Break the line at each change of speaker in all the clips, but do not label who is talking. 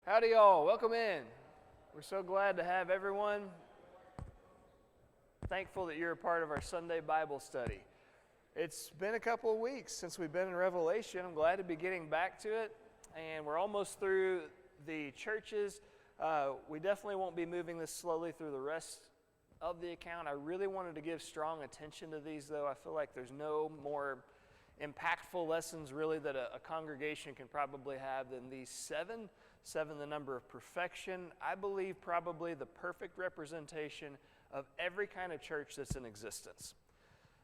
Howdy y'all, welcome in. We're so glad to have everyone. Thankful that you're a part of our Sunday Bible study. It's been a couple of weeks since we've been in Revelation. I'm glad to be getting back to it, and we're almost through the churches. We definitely won't be moving this slowly through the rest of the account. I really wanted to give strong attention to these, though. I feel like there's no more impactful lessons really that a congregation can probably have than these seven. Seven, the number of perfection. I believe probably the perfect representation of every kind of church that's in existence.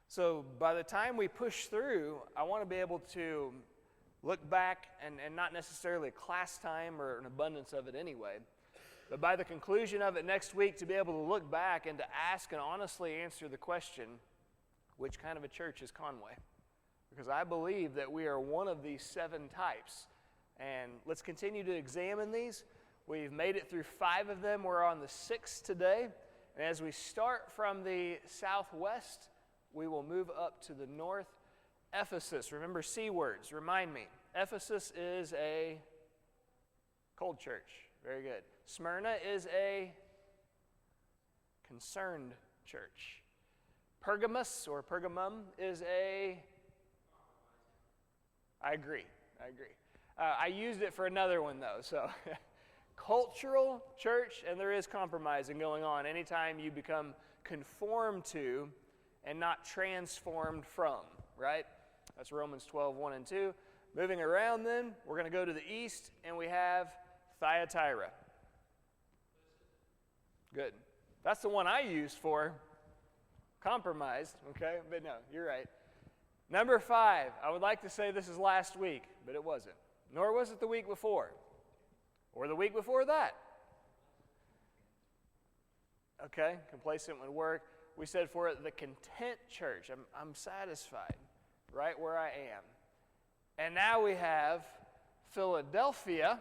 So by the time we push through, I want to be able to look back and not necessarily a class time or an abundance of it anyway, but by the conclusion of it next week to be able to look back and to ask and honestly answer the question, which kind of a church is Conway? Because I believe that we are one of these seven types. And let's continue to examine these. We've made it through 5 of them. We're on the 6th today. And as we start from the southwest, we will move up to the north. Ephesus, remember C words, remind me. Ephesus is a cold church. Very good. Smyrna is a concerned church. Pergamus or Pergamum is a... I agree. I used it for another one, though, so cultural church, and there is compromising going on anytime you become conformed to and not transformed from, right? That's Romans 12, 1 and 2. Moving around then, we're going to go to the east, and we have Thyatira. Good. That's the one I used for compromised, okay? But no, you're right. Number 5, I would like to say this is last week, but it wasn't. Nor was it the week before, or the week before that. Okay, complacent would work. We said for it, the content church. I'm satisfied right where I am. And now we have Philadelphia,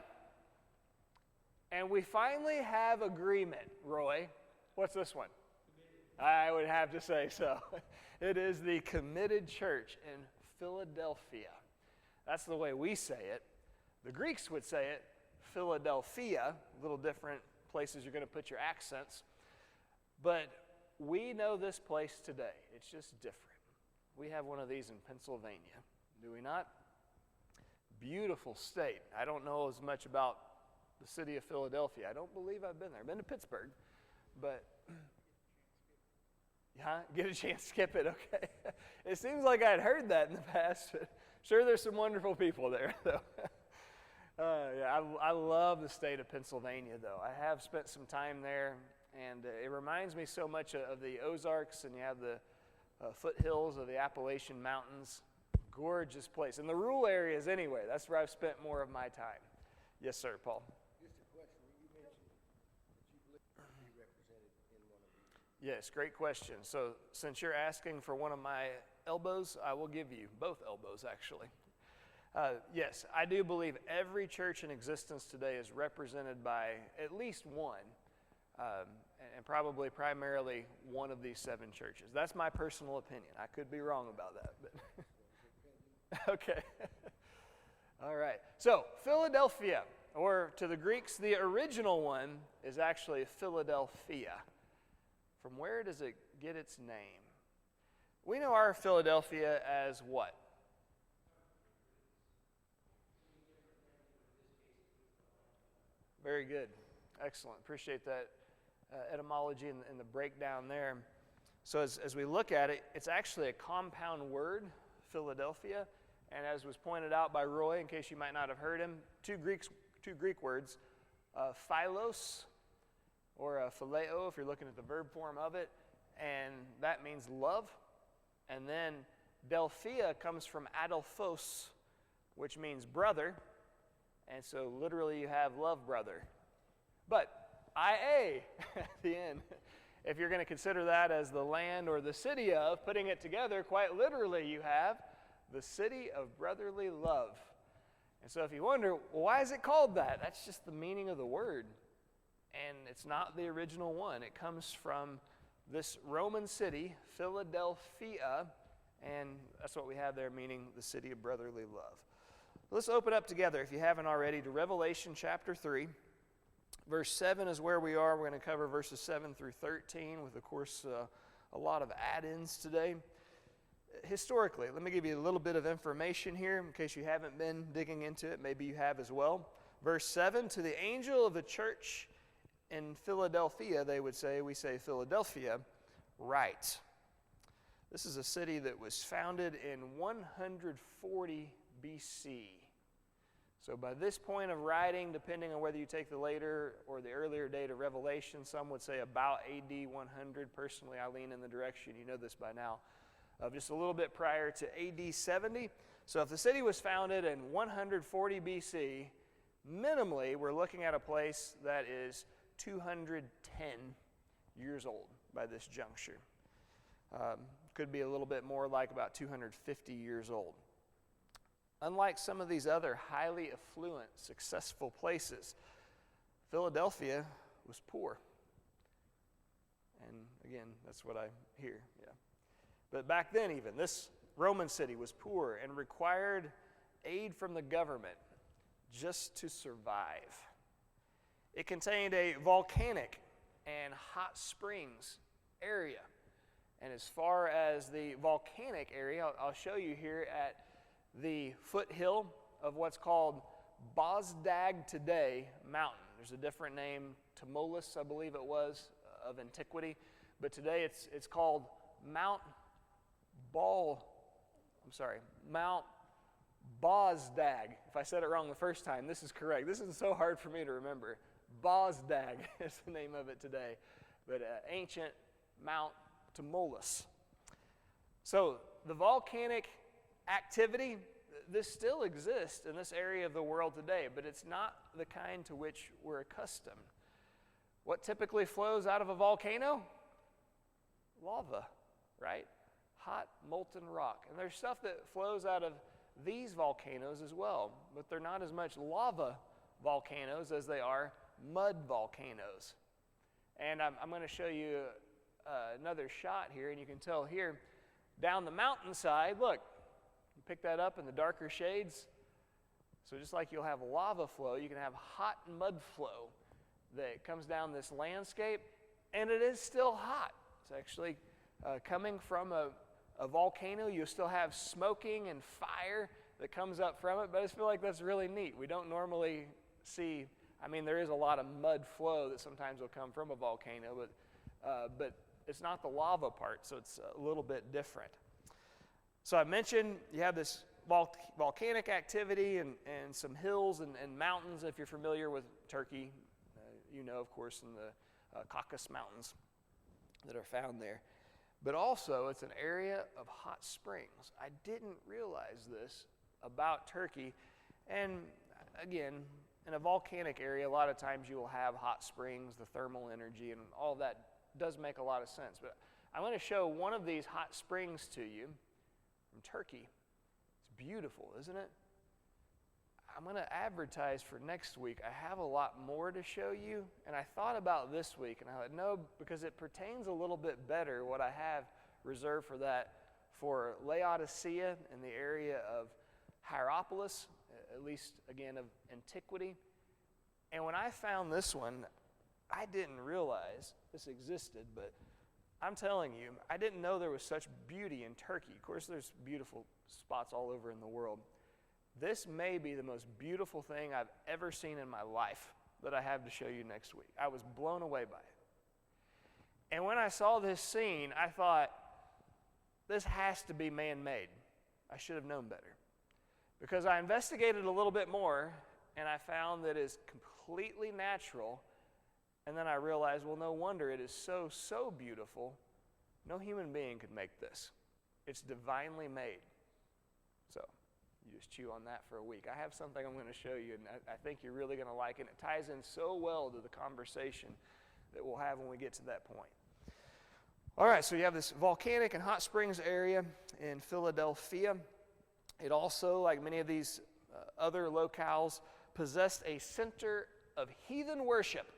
and we finally have agreement. Roy, what's this one? I would have to say so. It is the committed church in Philadelphia. That's the way we say it. The Greeks would say it Philadelphia, a little different places you're going to put your accents. But we know this place today. It's just different. We have one of these in Pennsylvania, do we not? Beautiful state. I don't know as much about the city of Philadelphia. I don't believe I've been there. I've been to Pittsburgh, but... Yeah, get a chance to skip it, okay. It seems like I'd heard that in the past, but sure there's some wonderful people there, though. I love the state of Pennsylvania, though. I have spent some time there, and it reminds me so much of the Ozarks, and you have the foothills of the Appalachian Mountains. Gorgeous place. In the rural areas anyway, that's where I've spent more of my time. Yes, sir, Paul.
Just a question. You mentioned that you believe to be represented in one of these.
Yes, great question. So since you're asking for one of my elbows, I will give you both elbows, actually. Yes, I do believe every church in existence today is represented by at least one, and probably primarily one of these 7 churches. That's my personal opinion. I could be wrong about that, but okay. All right. So Philadelphia, or to the Greeks, the original one is actually Philadelphia. From where does it get its name? We know our Philadelphia as what? Very good. Excellent. Appreciate that etymology and the breakdown there. So as we look at it, it's actually a compound word, Philadelphia. And as was pointed out by Roy, in case you might not have heard him, two Greek words, philos, or phileo, if you're looking at the verb form of it, and that means love. And then Delphia comes from adelphos, which means brother, and so literally you have love brother. But IA at the end, if you're going to consider that as the land or the city of, putting it together, quite literally you have the city of brotherly love. And so if you wonder, well, why is it called that? That's just the meaning of the word. And it's not the original one. It comes from this Roman city, Philadelphia, and that's what we have there, meaning the city of brotherly love. Let's open up together, if you haven't already, to Revelation chapter 3. Verse 7 is where we are. We're going to cover verses 7 through 13 with, of course, a lot of add-ins today. Historically, let me give you a little bit of information here in case you haven't been digging into it. Maybe you have as well. Verse 7, to the angel of the church in Philadelphia, they would say, we say Philadelphia, write. This is a city that was founded in 140 BC. So by this point of writing, depending on whether you take the later or the earlier date of Revelation, some would say about AD 100. Personally, I lean in the direction, you know this by now, of just a little bit prior to AD 70. So if the city was founded in 140 BC, minimally we're looking at a place that is 210 years old by this juncture. Could be a little bit more, like about 250 years old. Unlike some of these other highly affluent, successful places, Philadelphia was poor. And again, that's what I hear, yeah. But back then even, this Roman city was poor and required aid from the government just to survive. It contained a volcanic and hot springs area. And as far as the volcanic area, I'll show you here at the foothill of what's called Bosdag today Mountain. There's a different name, Tmolus, I believe it was, of antiquity. But today it's called Mount Bosdag. If I said it wrong the first time, this is correct. This is so hard for me to remember. Bosdag is the name of it today. But ancient Mount Tmolus. So the volcanic activity, this still exists in this area of the world today, but it's not the kind to which we're accustomed. What typically flows out of a volcano? Lava, right? Hot, molten rock. And there's stuff that flows out of these volcanoes as well, but they're not as much lava volcanoes as they are mud volcanoes. And I'm going to show you another shot here, and you can tell here, down the mountainside, look, you pick that up in the darker shades. So just like you'll have lava flow, you can have hot mud flow that comes down this landscape, and it is still hot. It's actually coming from a volcano. You still have smoking and fire that comes up from it, but I just feel like that's really neat. We don't normally see, there is a lot of mud flow that sometimes will come from a volcano, but it's not the lava part, so it's a little bit different. So I mentioned you have this volcanic activity and some hills and mountains. If you're familiar with Turkey, you know, of course, in the Caucasus Mountains that are found there. But also, it's an area of hot springs. I didn't realize this about Turkey. And again, in a volcanic area, a lot of times you will have hot springs, the thermal energy, and all that does make a lot of sense. But I'm going to show one of these hot springs to you from Turkey. It's beautiful, isn't it? I'm going to advertise for next week. I have a lot more to show you, and I thought about this week, and I thought, no, because it pertains a little bit better, what I have reserved for that, for Laodicea in the area of Hierapolis, at least, again, of antiquity. And when I found this one, I didn't realize this existed, but I'm telling you, I didn't know there was such beauty in Turkey. Of course, there's beautiful spots all over in the world. This may be the most beautiful thing I've ever seen in my life that I have to show you next week. I was blown away by it. And when I saw this scene, I thought, this has to be man-made. I should have known better. Because I investigated a little bit more, and I found that it's completely natural. And then I realized, well, no wonder it is so beautiful. No human being could make this. It's divinely made. So you just chew on that for a week. I have something I'm going to show you, and I think you're really going to like it. It ties in so well to the conversation that we'll have when we get to that point. All right, so you have this volcanic and hot springs area in Philadelphia. It also, like many of these other locales, possessed a center of heathen worship.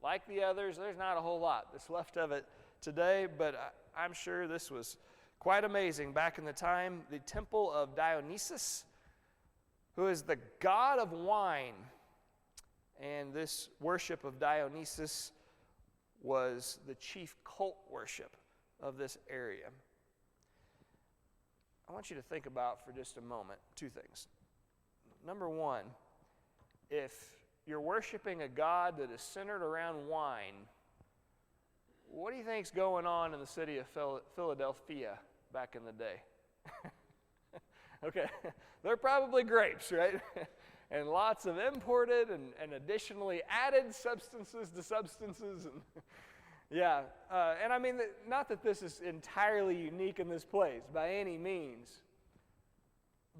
Like the others, there's not a whole lot that's left of it today, but I'm sure this was quite amazing back in the time. The temple of Dionysus, who is the god of wine. and this worship of Dionysus was the chief cult worship of this area. I want you to think about for just a moment two things. Number one, if you're worshiping a god that is centered around wine, what do you think's going on in the city of Philadelphia back in the day? Okay, they're probably grapes, right? And lots of imported and additionally added substances to substances. And yeah, and I mean, not that this is entirely unique in this place by any means,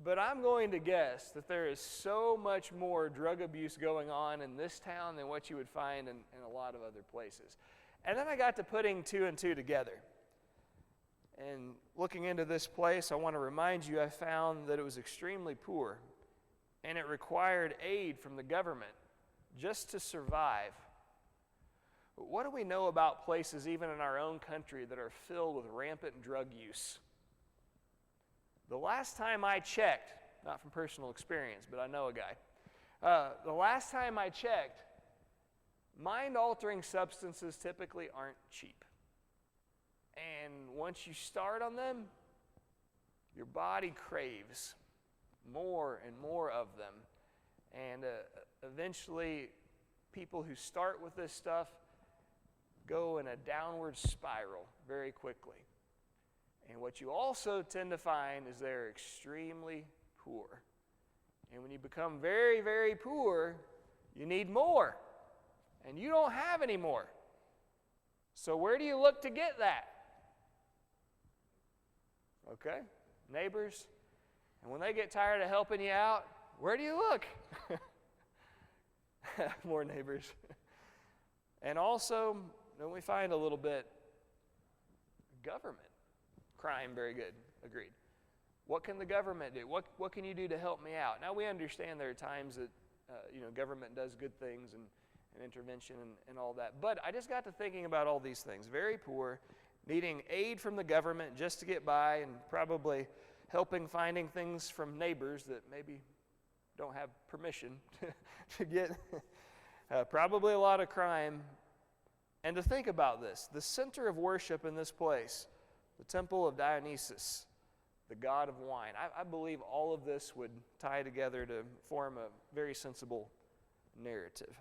but I'm going to guess that there is so much more drug abuse going on in this town than what you would find in a lot of other places. And then I got to putting two and two together. And looking into this place, I want to remind you, I found that it was extremely poor, and it required aid from the government just to survive. What do we know about places, even in our own country, that are filled with rampant drug use? The last time I checked, not from personal experience, but I know a guy. The last time I checked, mind-altering substances typically aren't cheap. And once you start on them, your body craves more and more of them. And eventually, people who start with this stuff go in a downward spiral very quickly. And what you also tend to find is they're extremely poor. And when you become very, very poor, you need more. And you don't have any more. So where do you look to get that? Okay, neighbors. And when they get tired of helping you out, where do you look? More neighbors. And also, then we find a little bit government. Crime, very good, agreed. What can the government do? What can you do to help me out? Now, we understand there are times that government does good things and intervention and all that. But I just got to thinking about all these things. Very poor, needing aid from the government just to get by, and probably helping finding things from neighbors that maybe don't have permission to get. Probably a lot of crime. And to think about this, the center of worship in this place, the temple of Dionysus, the god of wine. I believe all of this would tie together to form a very sensible narrative.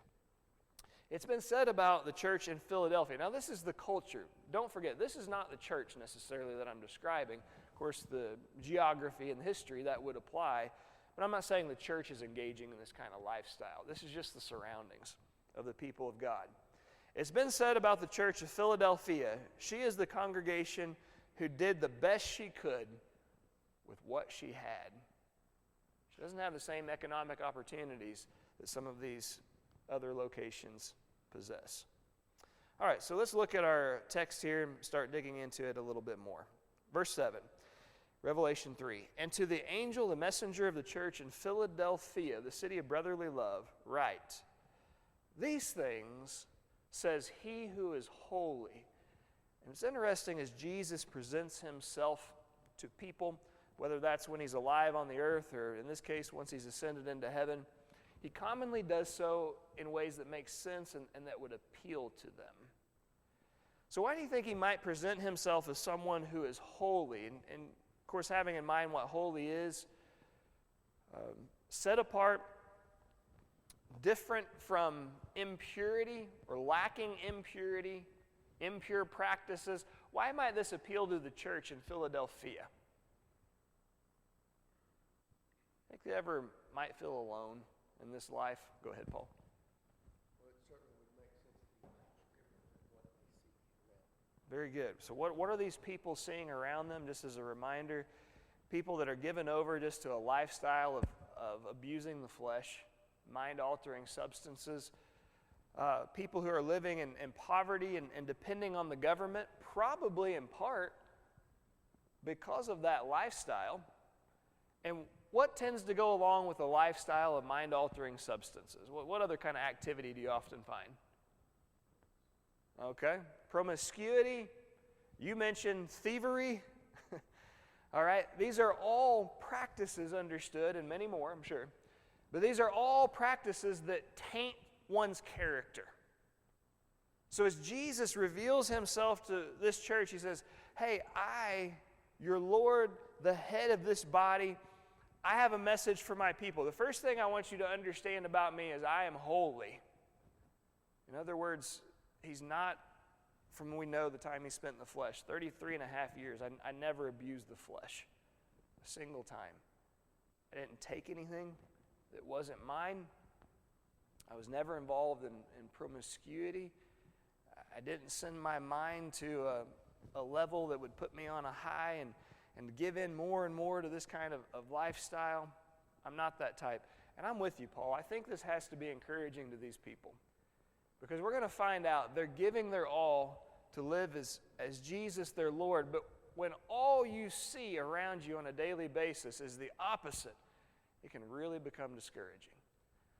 It's been said about the church in Philadelphia. Now, this is the culture. Don't forget, this is not the church necessarily that I'm describing. Of course, the geography and history, that would apply. But I'm not saying the church is engaging in this kind of lifestyle. This is just the surroundings of the people of God. It's been said about the church of Philadelphia, she is the congregation who did the best she could with what she had. She doesn't have the same economic opportunities that some of these other locations possess. All right, so let's look at our text here and start digging into it a little bit more. Verse 7, Revelation 3. And to the angel, the messenger of the church in Philadelphia, the city of brotherly love, write, these things says he who is holy. And it's interesting as Jesus presents himself to people, whether that's when he's alive on the earth or in this case once he's ascended into heaven, he commonly does so in ways that make sense and that would appeal to them. So why do you think he might present himself as someone who is holy? And of course, having in mind what holy is, set apart, different from impurity or lacking impurity, impure practices. Why might this appeal to the church in Philadelphia? Think they ever might feel alone in this life? Go ahead, Paul.
Well, it certainly would make sense to be what they see around.
Very good. So what are these people seeing around them? Just as a reminder, people that are given over just to a lifestyle of abusing the flesh, mind-altering substances, people who are living in poverty and depending on the government, probably in part because of that lifestyle. And what tends to go along with a lifestyle of mind-altering substances? What other kind of activity do you often find? Okay, promiscuity. You mentioned thievery. All right, these are all practices understood, and many more, I'm sure. But these are all practices that taint one's character. So as Jesus reveals himself to this church, he says, hey, I, your Lord, the head of this body, I have a message for my people. The first thing I want you to understand about me is I am holy. In other words, he's not, from we know the time he spent in the flesh, 33 and a half years, I never abused the flesh a single time. I didn't take anything that wasn't mine. I was never involved in promiscuity. I didn't send my mind to a level that would put me on a high and give in more and more to this kind of lifestyle. I'm not that type. And I'm with you, Paul. I think this has to be encouraging to these people, because we're going to find out they're giving their all to live as Jesus, their Lord. But when all you see around you on a daily basis is the opposite, it can really become discouraging.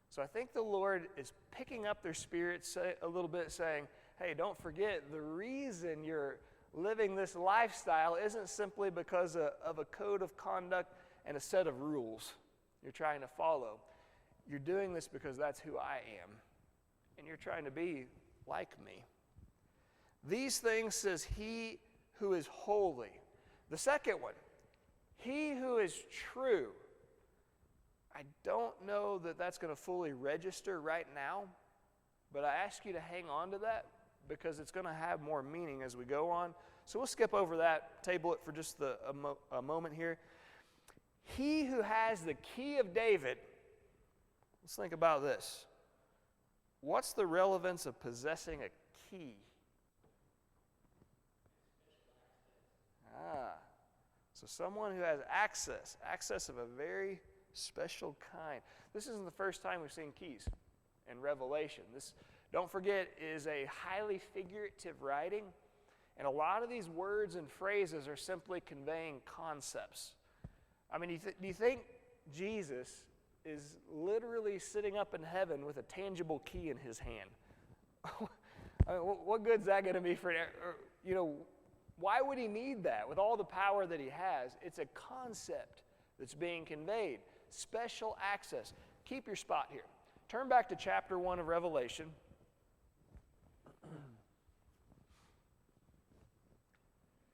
So I think the Lord is picking up their spirits a little bit, saying, hey, don't forget, the reason you're living this lifestyle isn't simply because of a code of conduct and a set of rules you're trying to follow. You're doing this because that's who I am, and you're trying to be like me. These things says he who is holy. The second one, he who is true. I don't know that that's going to fully register right now, but I ask you to hang on to that because it's going to have more meaning as we go on. So we'll skip over that, table it for just a moment here. He who has the key of David. Let's think about this. What's the relevance of possessing a key? So someone who has access of a very special kind. This isn't the first time we've seen keys in Revelation. This, don't forget, is a highly figurative writing, and a lot of these words and phrases are simply conveying concepts. I mean, do you think Jesus is literally sitting up in heaven with a tangible key in his hand? I mean, what good's that going to be for, why would he need that with all the power that he has? It's a concept that's being conveyed. Special access. Keep your spot here. Turn back to chapter 1 of Revelation.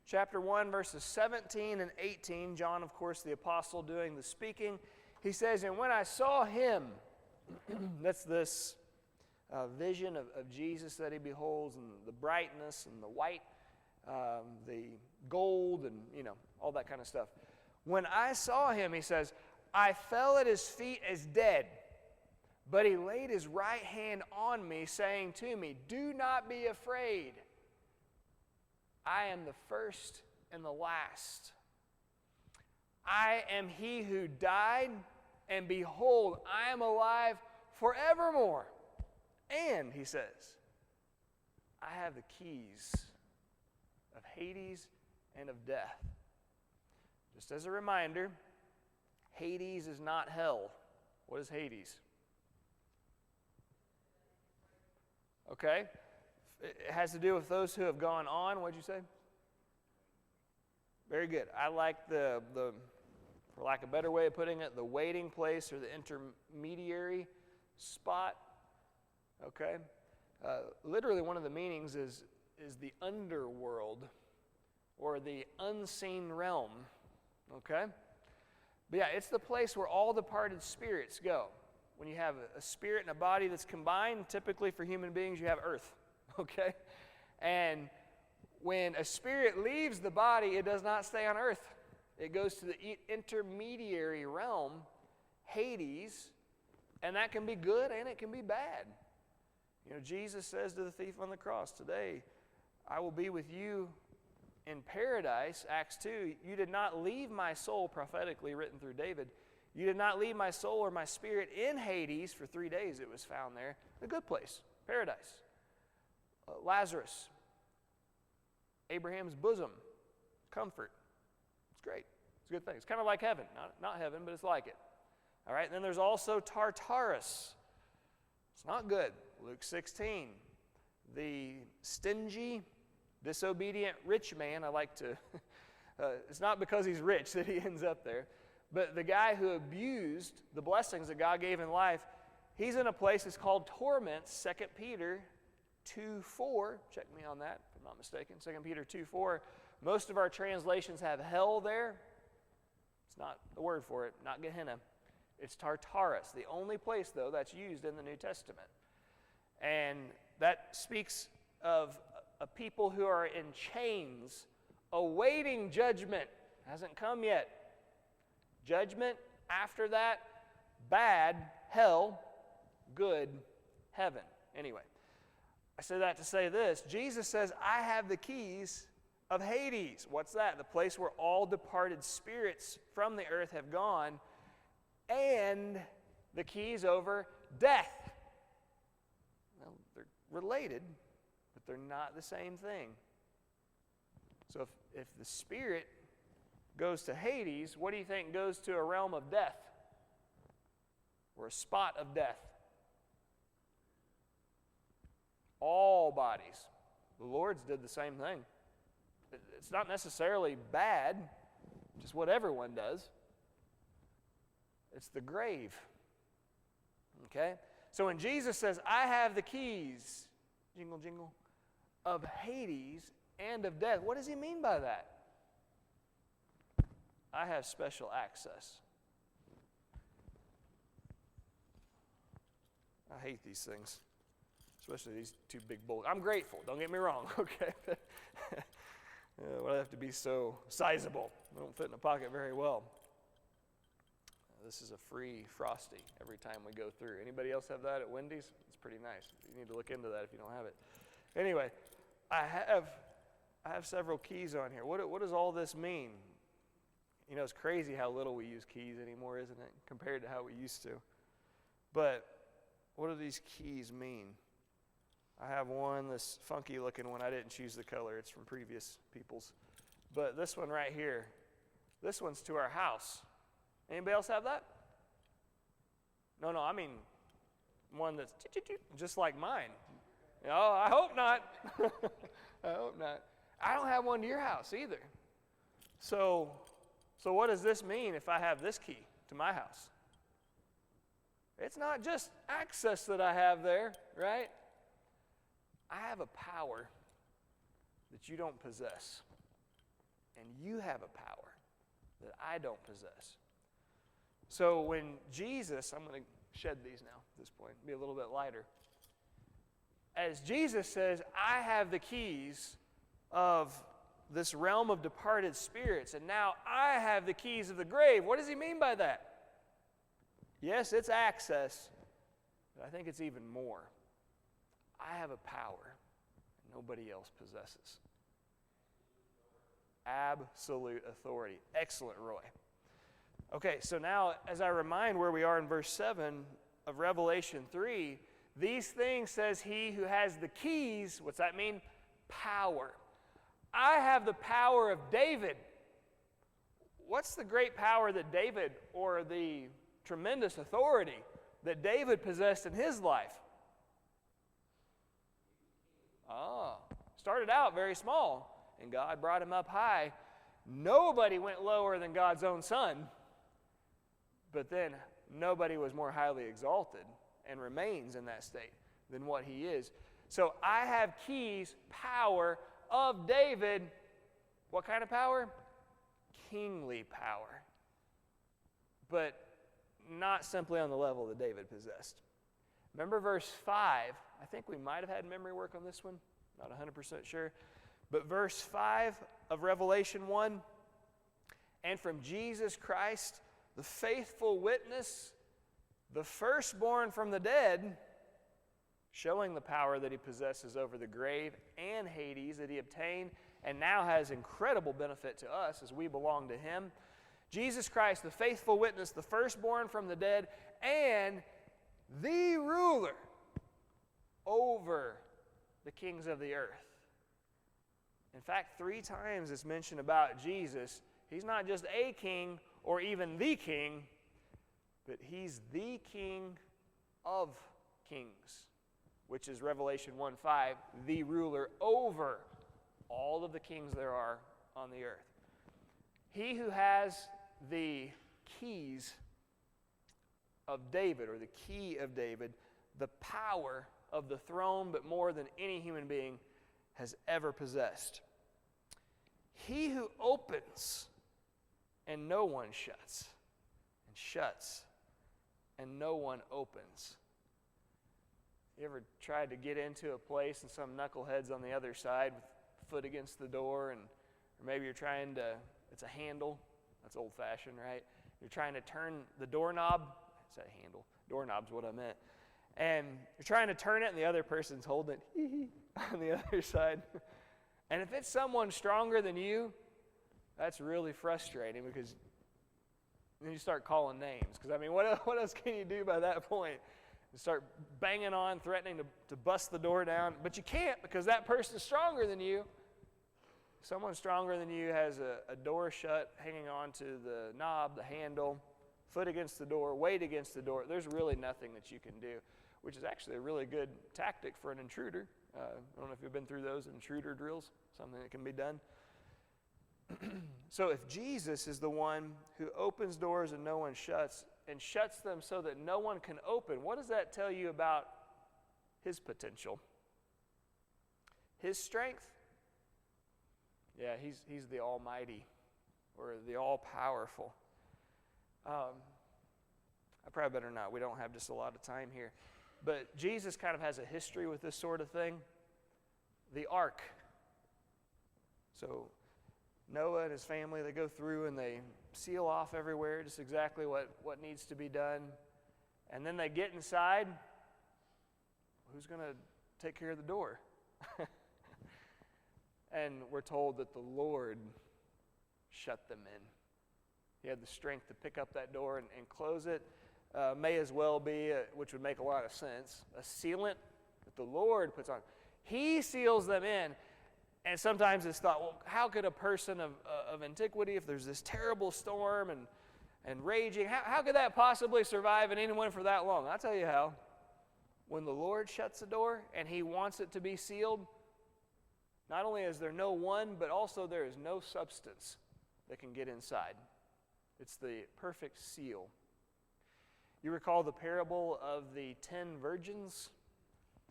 Chapter 1, verses 17 and 18. John, of course, the apostle doing the speaking. He says, and when I saw him, that's this vision of Jesus that he beholds, and the brightness and the white, the gold, and all that kind of stuff. When I saw him, he says, I fell at his feet as dead, but he laid his right hand on me, saying to me, do not be afraid. I am the first and the last. I am he who died, and behold, I am alive forevermore. And, he says, I have the keys of Hades and of death. Just as a reminder, Hades is not hell. What is Hades? Okay. It has to do with those who have gone on. What did you say? Very good. I like the, for lack of a better way of putting it, the waiting place or the intermediary spot. Okay. Literally, one of the meanings is the underworld or the unseen realm. Okay? But yeah, it's the place where all departed spirits go. When you have a spirit and a body that's combined, typically for human beings, you have earth. Okay? And when a spirit leaves the body, it does not stay on earth. It goes to the intermediary realm, Hades, and that can be good and it can be bad. Jesus says to the thief on the cross, today I will be with you in paradise. Acts 2, you did not leave my soul, prophetically written through David. You did not leave my soul or my spirit in Hades. For 3 days it was found there. A good place, paradise. Lazarus, Abraham's bosom, comfort. It's great. It's a good thing. It's kind of like heaven. Not heaven, but it's like it. All right, and then there's also Tartarus. It's not good. Luke 16, the stingy, disobedient rich man. I like to, it's not because he's rich that he ends up there, but the guy who abused the blessings that God gave in life, he's in a place that's called torments, 2 Peter 2:4. Check me on that, if I'm not mistaken. 2 Peter 2:4. Most of our translations have hell there. It's not the word for it, not Gehenna. It's Tartarus, the only place, though, that's used in the New Testament. And that speaks of a people who are in chains, awaiting judgment. Hasn't come yet. Judgment, after that, bad, hell, good, heaven. Anyway, I say that to say this. Jesus says, I have the keys of Hades. What's that? The place where all departed spirits from the earth have gone, and the keys over death. Well, they're related, but they're not the same thing. So if the spirit goes to Hades, what do you think goes to a realm of death? Or a spot of death? All bodies. The Lord's did the same thing. It's not necessarily bad, just what everyone does. It's the grave. Okay? So when Jesus says, I have the keys, jingle, jingle, of Hades and of death, what does he mean by that? I have special access. I hate these things, especially these two big boulders. I'm grateful, don't get me wrong, okay? Well, I have to be so sizable. They don't fit in a pocket very well. This is a free Frosty every time we go through. Anybody else have that at Wendy's? It's pretty nice. You need to look into that if you don't have it. Anyway, I have several keys on here. What does all this mean? You know, it's crazy how little we use keys anymore, isn't it, compared to how we used to. But what do these keys mean? I have one, this funky looking one. I didn't choose the color. It's from previous people's. But this one right here, this one's to our house. Anybody else have that? No, I mean one that's just like mine. Oh, I hope not. I hope not. I don't have one to your house either. So what does this mean if I have this key to my house? It's not just access that I have there, right? I have a power that you don't possess. And you have a power that I don't possess. So when Jesus, I'm going to shed these now at this point, be a little bit lighter. As Jesus says, I have the keys of this realm of departed spirits, and now I have the keys of the grave. What does he mean by that? Yes, it's access, but I think it's even more. I have a power nobody else possesses. Absolute authority. Excellent, Roy. Okay, so now as I remind where we are in verse 7 of Revelation 3, these things says he who has the keys. What's that mean? Power. I have the power of David. What's the great power that David, or the tremendous authority that David possessed in his life? Started out very small, and God brought him up high. Nobody went lower than God's own son, but then nobody was more highly exalted and remains in that state than what he is. So I have keys, power of David. What kind of power? Kingly power. But not simply on the level that David possessed. Remember verse 5. I think we might have had memory work on this one. Not 100% sure. But verse 5 of Revelation 1. And from Jesus Christ, the faithful witness, the firstborn from the dead, showing the power that he possesses over the grave and Hades that he obtained and now has incredible benefit to us as we belong to him. Jesus Christ, the faithful witness, the firstborn from the dead, and the ruler over the kings of the earth. In fact, 3 times it's mentioned about Jesus. He's not just a king or even the king, but he's the King of kings, which is Revelation 1:5, the ruler over all of the kings there are on the earth. He who has the keys of David, or the key of David, the power of the throne, but more than any human being has ever possessed. He who opens and no one shuts, and shuts and no one opens. You ever tried to get into a place and some knucklehead's on the other side with foot against the door, or maybe you're trying to, it's a handle, that's old-fashioned, right? You're trying to turn the doorknob, is that a handle? Doorknob's what I meant. And you're trying to turn it and the other person's holding it on the other side. And if it's someone stronger than you, that's really frustrating, because then you start calling names. Because, I mean, what else can you do by that point? You start banging on, threatening to bust the door down. But you can't, because that person's stronger than you. Someone stronger than you has a door shut, hanging on to the knob, the handle, foot against the door, weight against the door. There's really nothing that you can do, which is actually a really good tactic for an intruder. I don't know if you've been through those intruder drills, something that can be done. So if Jesus is the one who opens doors and no one shuts, and shuts them so that no one can open, what does that tell you about his potential? His strength? Yeah, he's the Almighty, or the All-Powerful. I probably better not. We don't have just a lot of time here. But Jesus kind of has a history with this sort of thing. The ark. So Noah and his family, they go through and they seal off everywhere just exactly what needs to be done. And then they get inside. Who's going to take care of the door? And we're told that the Lord shut them in. He had the strength to pick up that door and close it. May as well be, which would make a lot of sense, a sealant that the Lord puts on. He seals them in. And sometimes it's thought, well, how could a person of antiquity, if there's this terrible storm and raging, how could that possibly survive and anyone for that long? I'll tell you how. When the Lord shuts the door and he wants it to be sealed, not only is there no one, but also there is no substance that can get inside. It's the perfect seal. You recall the parable of the 10 virgins?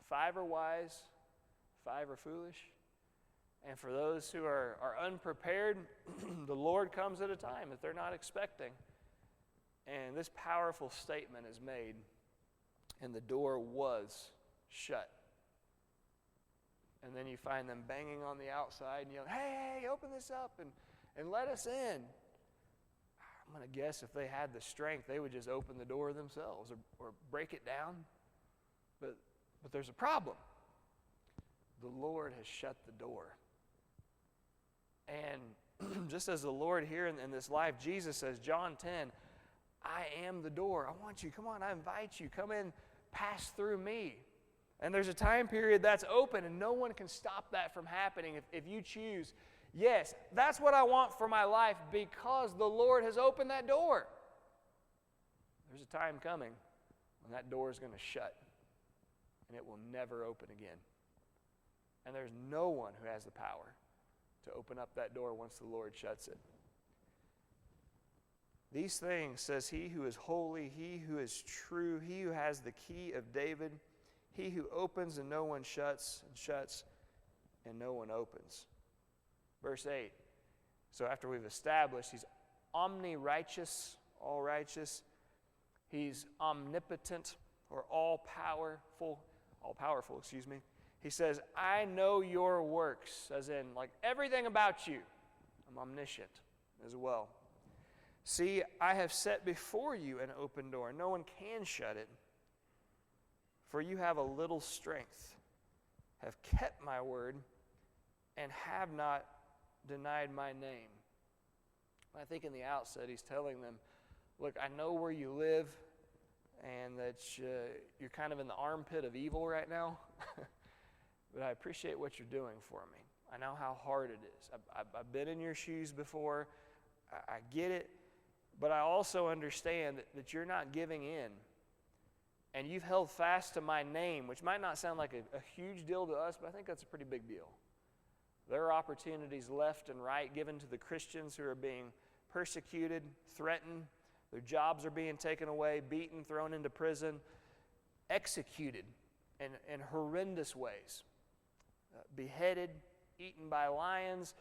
5 are wise, 5 are foolish. And for those who are unprepared, the Lord comes at a time that they're not expecting. And this powerful statement is made, and the door was shut. And then you find them banging on the outside and yelling, hey, open this up and let us in. I'm going to guess if they had the strength, they would just open the door themselves or break it down. But there's a problem. The Lord has shut the door. And just as the Lord here in this life, Jesus says, John 10, I am the door. I want you, come on, I invite you. Come in, pass through me. And there's a time period that's open, and no one can stop that from happening if you choose, yes, that's what I want for my life because the Lord has opened that door. There's a time coming when that door is going to shut, and it will never open again. And there's no one who has the power to open up that door once the Lord shuts it. These things says he who is holy, he who is true, he who has the key of David, he who opens and no one shuts, and shuts and no one opens. Verse 8. So after we've established he's omni-righteous, all righteous, he's omnipotent or all-powerful, he says, I know your works, as in like everything about you. I'm omniscient as well. See, I have set before you an open door. No one can shut it. For you have a little strength, have kept my word, and have not denied my name. I think in the outset he's telling them, look, I know where you live, and that you're kind of in the armpit of evil right now. But I appreciate what you're doing for me. I know how hard it is. I've been in your shoes before. I get it. But I also understand that you're not giving in. And you've held fast to my name, which might not sound like a huge deal to us, but I think that's a pretty big deal. There are opportunities left and right given to the Christians who are being persecuted, threatened, Their jobs are being taken away, beaten, thrown into prison, executed in horrendous ways, beheaded, eaten by lions,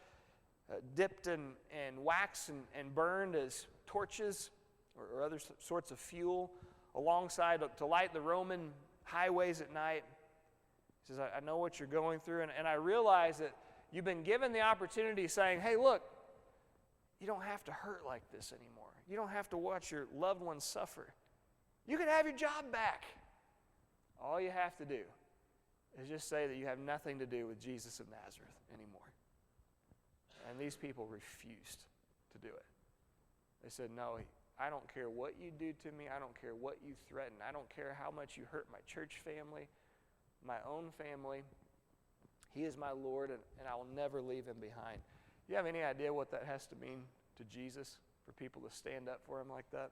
dipped in wax and burned as torches or other sorts of fuel alongside to light the Roman highways at night. He says, I know what you're going through, and I realize that you've been given the opportunity saying, hey, look, you don't have to hurt like this anymore. You don't have to watch your loved ones suffer. You can have your job back. All you have to do is just say that you have nothing to do with Jesus of Nazareth anymore. And these people refused to do it. They said, no, I don't care what you do to me. I don't care what you threaten. I don't care how much you hurt my church family, my own family. He is my Lord, and I will never leave him behind. Do you have any idea what that has to mean to Jesus for people to stand up for him like that?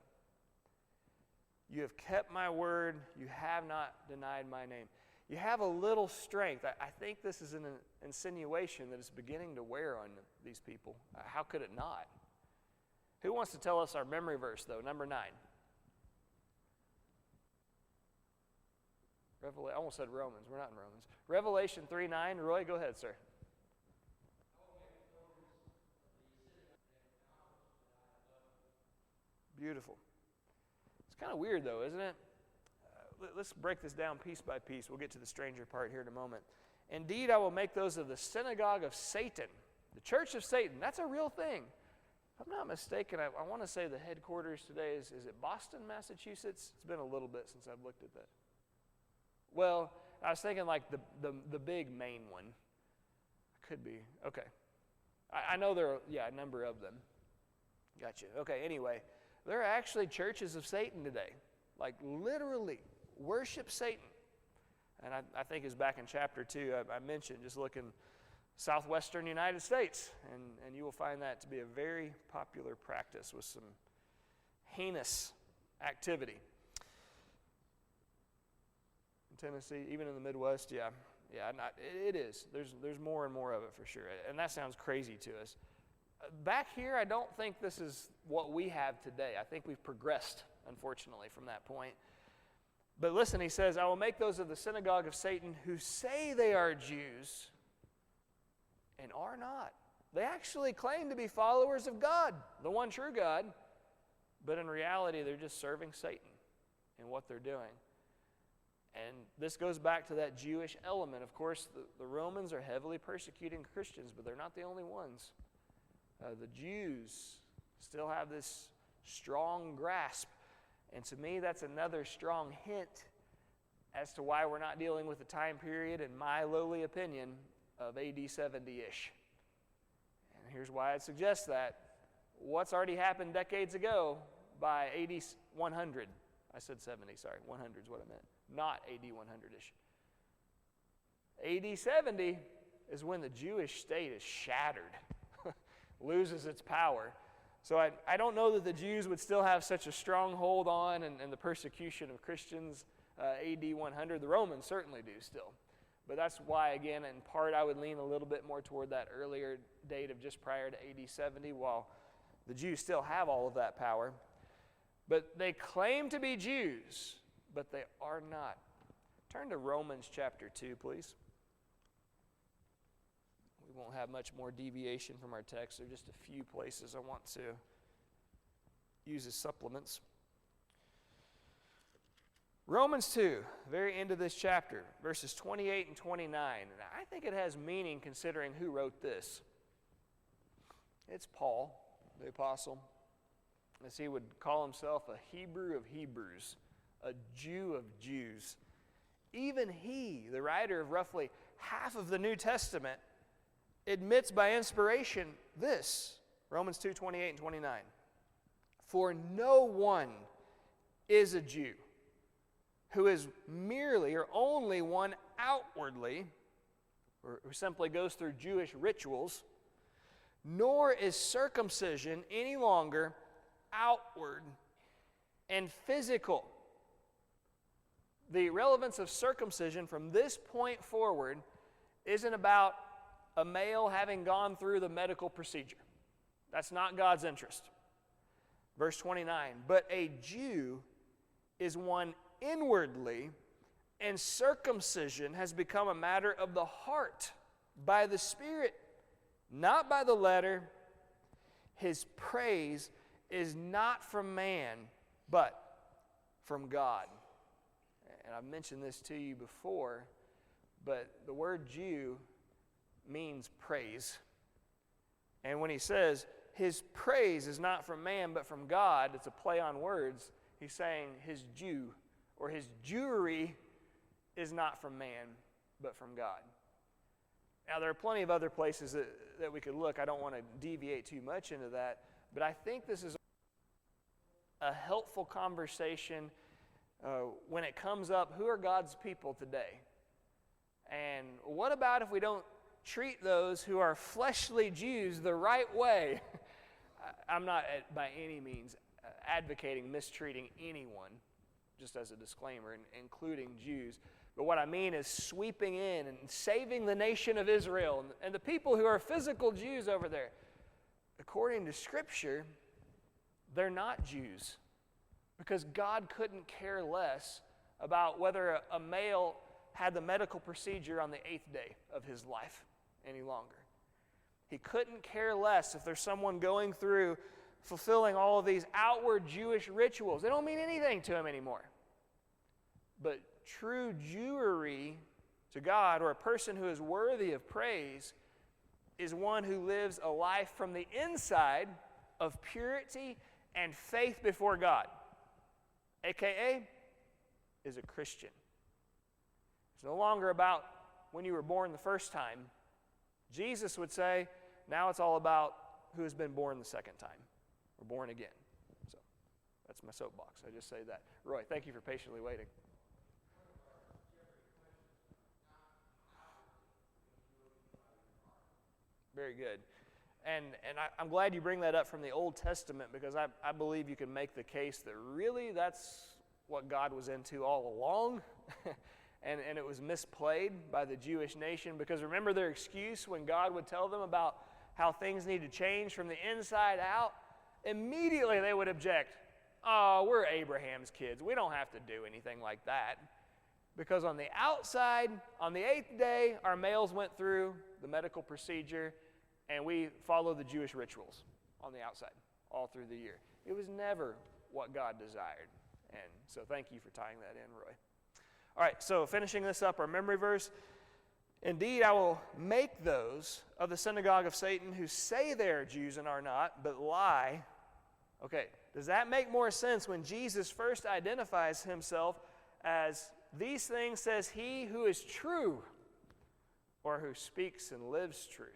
You have kept my word. You have not denied my name. You have a little strength. I think this is an insinuation that is beginning to wear on these people. How could it not? Who wants to tell us our memory verse, though? Number 9. I almost said Romans. We're not in Romans. Revelation 3:9. Roy, go ahead, sir. Beautiful. It's kind of weird, though, isn't it? Let's break this down piece by piece. We'll get to the stranger part here in a moment. Indeed, I will make those of the synagogue of Satan, the church of Satan. That's a real thing. If I'm not mistaken, I want to say the headquarters today is it Boston, Massachusetts? It's been a little bit since I've looked at that. Well, I was thinking like the big main one. Could be. Okay. I know there are, a number of them. Gotcha. Okay, anyway, there are actually churches of Satan today. Like literally worship Satan. And I think it's back in chapter 2 I mentioned, just looking southwestern United States. And you will find that to be a very popular practice with some heinous activity. In Tennessee, even in the Midwest, it is. There's more and more of it for sure. And that sounds crazy to us. Back here, I don't think this is what we have today. I think we've progressed, unfortunately, from that point. But listen, he says, I will make those of the synagogue of Satan who say they are Jews and are not. They actually claim to be followers of God, the one true God, but in reality, they're just serving Satan in what they're doing. And this goes back to that Jewish element. Of course, the Romans are heavily persecuting Christians, but they're not the only ones. The Jews still have this strong grasp. And to me, that's another strong hint as to why we're not dealing with the time period, in my lowly opinion, of AD 70-ish. And here's why I'd suggest that. What's already happened decades ago by AD 100? I said 70, sorry. 100 is what I meant. Not AD 100-ish. AD 70 is when the Jewish state is shattered, loses its power. So I don't know that the Jews would still have such a strong hold on and the persecution of Christians AD 100. The Romans certainly do still. But that's why, again, in part, I would lean a little bit more toward that earlier date of just prior to AD 70, while the Jews still have all of that power. But they claim to be Jews, but they are not. Turn to Romans chapter 2, please. We won't have much more deviation from our text. There are just a few places I want to use as supplements. Romans 2, very end of this chapter, verses 28 and 29. And I think it has meaning considering who wrote this. It's Paul, the apostle, as he would call himself a Hebrew of Hebrews, a Jew of Jews. Even he, the writer of roughly half of the New Testament, admits by inspiration this, Romans 2, 28 and 29. For no one is a Jew who is merely or only one outwardly, or who simply goes through Jewish rituals, nor is circumcision any longer outward and physical. The relevance of circumcision from this point forward isn't about a male having gone through the medical procedure. That's not God's interest. Verse 29, but a Jew is one inwardly, and circumcision has become a matter of the heart by the Spirit, not by the letter. His praise is not from man, but from God. And I've mentioned this to you before, but the word Jew means praise. And when he says his praise is not from man but from God, it's a play on words. He's saying his Jew or his Jewry is not from man but from God. Now, there are plenty of other places that we could look. I don't want to deviate too much into that, but I think this is a helpful conversation when it comes up, who are God's people today? And what about if we don't treat those who are fleshly Jews the right way? I'm not by any means advocating mistreating anyone, just as a disclaimer, including Jews. But what I mean is sweeping in and saving the nation of Israel and the people who are physical Jews over there. According to Scripture, they're not Jews because God couldn't care less about whether a male had the medical procedure on the 8th day of his life any longer. He couldn't care less if there's someone going through fulfilling all of these outward Jewish rituals. They don't mean anything to him anymore. But true Jewry to God, or a person who is worthy of praise, is one who lives a life from the inside of purity and faith before God, a.k.a. is a Christian. It's no longer about when you were born the first time. Jesus would say, now it's all about who has been born the second time, or born again. So that's my soapbox. I just say that. Roy, thank you for patiently waiting. Very good. And I'm glad you bring that up from the Old Testament, because I believe you can make the case that really that's what God was into all along. and it was misplayed by the Jewish nation, because remember their excuse when God would tell them about how things need to change from the inside out? Immediately they would object. Oh, we're Abraham's kids. We don't have to do anything like that. Because on the outside, on the 8th day, our males went through the medical procedure, and we follow the Jewish rituals on the outside all through the year. It was never what God desired. And so thank you for tying that in, Roy. All right, so finishing this up, our memory verse. Indeed, I will make those of the synagogue of Satan who say they are Jews and are not, but lie. Okay, does that make more sense when Jesus first identifies himself as these things says he who is true, or who speaks and lives truth?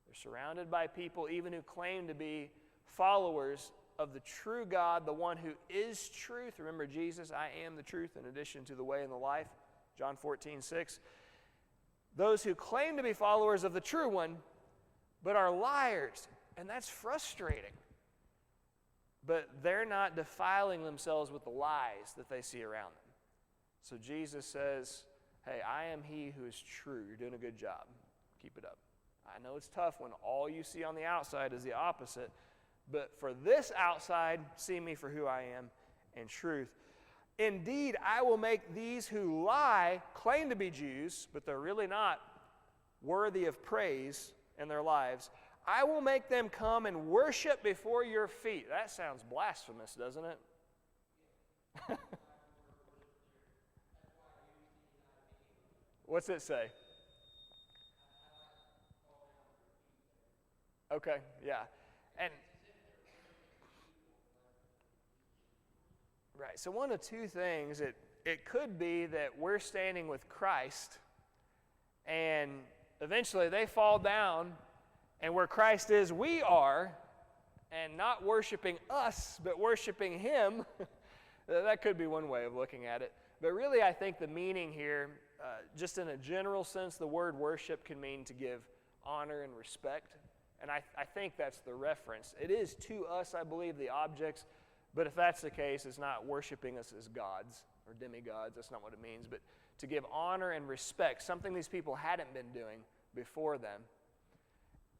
They're surrounded by people even who claim to be followers of the true God, the one who is truth. Remember Jesus, I am the truth in addition to the way and the life, John 14:6. Those who claim to be followers of the true one, but are liars, and that's frustrating. But they're not defiling themselves with the lies that they see around them. So Jesus says, hey, I am he who is true. You're doing a good job. Keep it up. I know it's tough when all you see on the outside is the opposite, but for this outside, see me for who I am in truth. Indeed, I will make these who lie claim to be Jews, but they're really not worthy of praise in their lives. I will make them come and worship before your feet. That sounds blasphemous, doesn't it? What's it say? Okay, yeah. And right, so one of two things, it could be that we're standing with Christ and eventually they fall down, and where Christ is, we are, and not worshiping us, but worshiping him. That could be one way of looking at it. But really, I think the meaning here, just in a general sense, the word worship can mean to give honor and respect. And I think that's the reference. It is to us, I believe, the objects. But if that's the case, it's not worshiping us as gods or demigods. That's not what it means. But to give honor and respect, something these people hadn't been doing before them.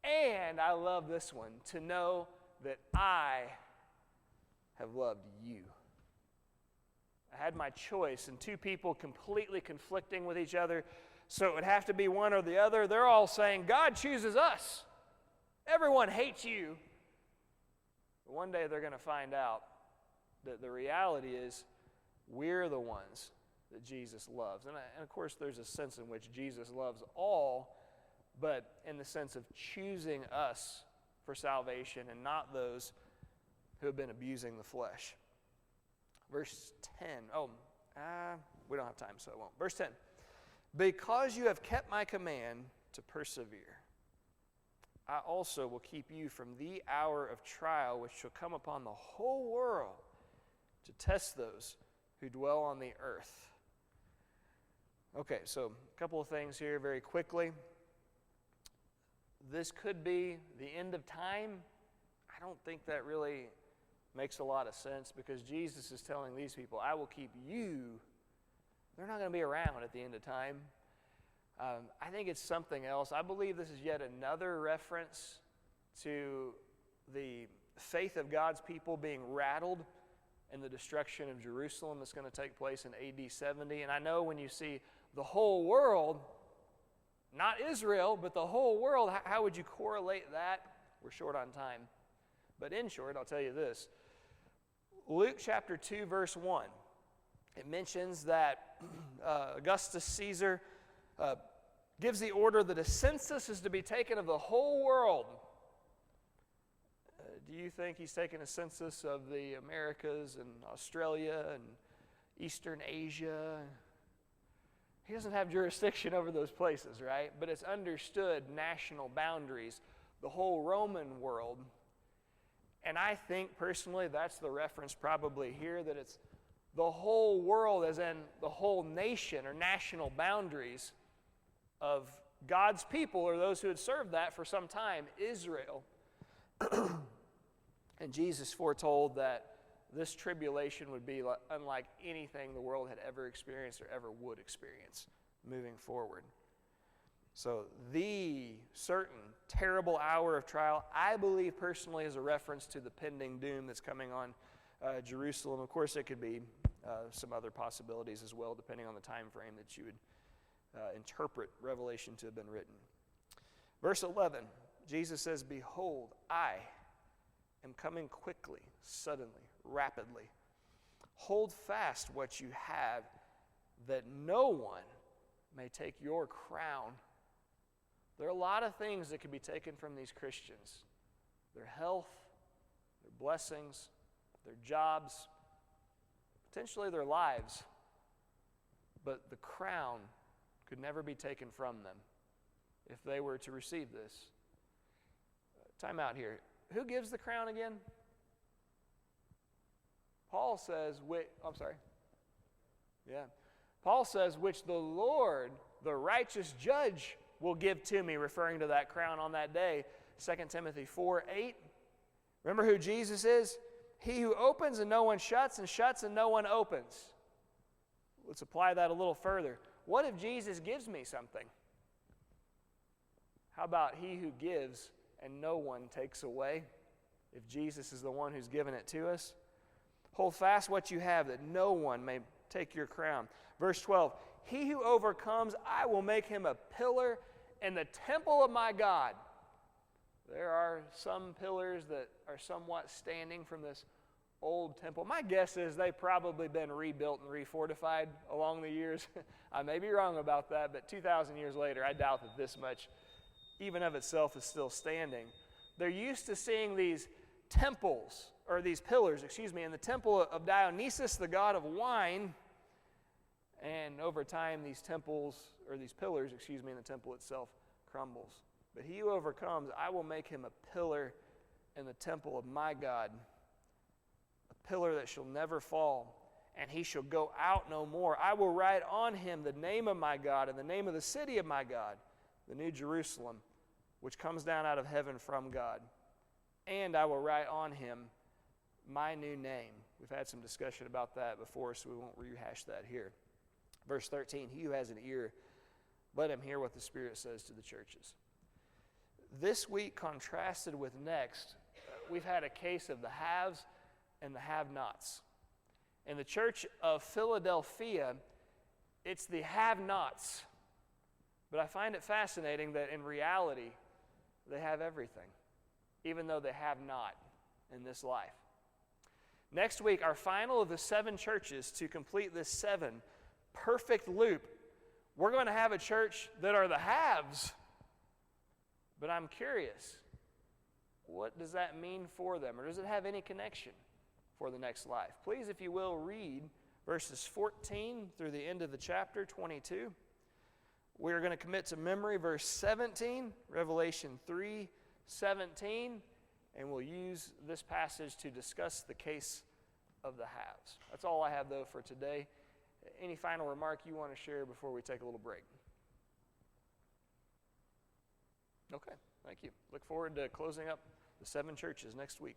And I love this one, to know that I have loved you. I had my choice, and two people completely conflicting with each other, so it would have to be one or the other. They're all saying, God chooses us. Everyone hates you. But one day they're going to find out that the reality is we're the ones that Jesus loves. And of course, there's a sense in which Jesus loves all, but in the sense of choosing us for salvation and not those who have been abusing the flesh. Verse 10. We don't have time, so I won't. Verse 10. Because you have kept my command to persevere, I also will keep you from the hour of trial which shall come upon the whole world to test those who dwell on the earth. Okay, so a couple of things here very quickly. This could be the end of time. I don't think that really makes a lot of sense, because Jesus is telling these people, I will keep you. They're not going to be around at the end of time. I think it's something else. I believe this is yet another reference to the faith of God's people being rattled in the destruction of Jerusalem that's going to take place in AD 70. And I know when you see the whole world, not Israel, but the whole world, how would you correlate that? We're short on time. But in short, I'll tell you this. Luke chapter 2, verse 1, it mentions that Augustus Caesar gives the order that a census is to be taken of the whole world. Do you think he's taking a census of the Americas and Australia and Eastern Asia? He doesn't have jurisdiction over those places, right? But it's understood national boundaries, the whole Roman world. And I think personally that's the reference probably here, that it's the whole world, as in the whole nation or national boundaries of God's people, or those who had served that for some time, Israel. And Jesus foretold that this tribulation would be unlike anything the world had ever experienced or ever would experience moving forward. So the certain terrible hour of trial, I believe personally, is a reference to the pending doom that's coming on Jerusalem. Of course, it could be some other possibilities as well, depending on the time frame that you would interpret Revelation to have been written. Verse 11, Jesus says, Behold, I am coming quickly, suddenly, rapidly. Hold fast what you have, that no one may take your crown. There are a lot of things that could be taken from these Christians. Their health, their blessings, their jobs, potentially their lives. But the crown could never be taken from them if they were to receive this. Time out here. Who gives the crown again? Paul says, Paul says, which the Lord, the righteous judge, will give to me, referring to that crown on that day. 2 Timothy 4:8. Remember who Jesus is? He who opens and no one shuts, and shuts and no one opens. Let's apply that a little further. What if Jesus gives me something? How about he who gives and no one takes away? If Jesus is the one who's given it to us. Hold fast what you have, that no one may take your crown. Verse 12, he who overcomes, I will make him a pillar in the temple of my God. There are some pillars that are somewhat standing from this old temple. My guess is they've probably been rebuilt and refortified along the years. I may be wrong about that, but 2,000 years later, I doubt that this much, even of itself, is still standing. They're used to seeing these temples, or these pillars, in the temple of Dionysus, the god of wine. And over time, these pillars, in the temple itself crumbles. But he who overcomes, I will make him a pillar in the temple of my God, a pillar that shall never fall, and he shall go out no more. I will write on him the name of my God and the name of the city of my God, the New Jerusalem, which comes down out of heaven from God. And I will write on him my new name. We've had some discussion about that before, so we won't rehash that here. Verse 13, he who has an ear, let him hear what the Spirit says to the churches. This week, contrasted with next, we've had a case of the haves and the have-nots. In the church of Philadelphia, it's the have-nots. But I find it fascinating that in reality, they have everything, even though they have not in this life. Next week, our final of the 7 churches to complete this 7 perfect loop, we're going to have a church that are the haves. But I'm curious, what does that mean for them? Or does it have any connection for the next life? Please, if you will, read verses 14 through the end of the chapter 22. We're going to commit to memory verse 17, Revelation 3:17, and we'll use this passage to discuss the case of the haves. That's all I have, though, for today. Any final remark you want to share before we take a little break? Okay, thank you. Look forward to closing up the 7 churches next week.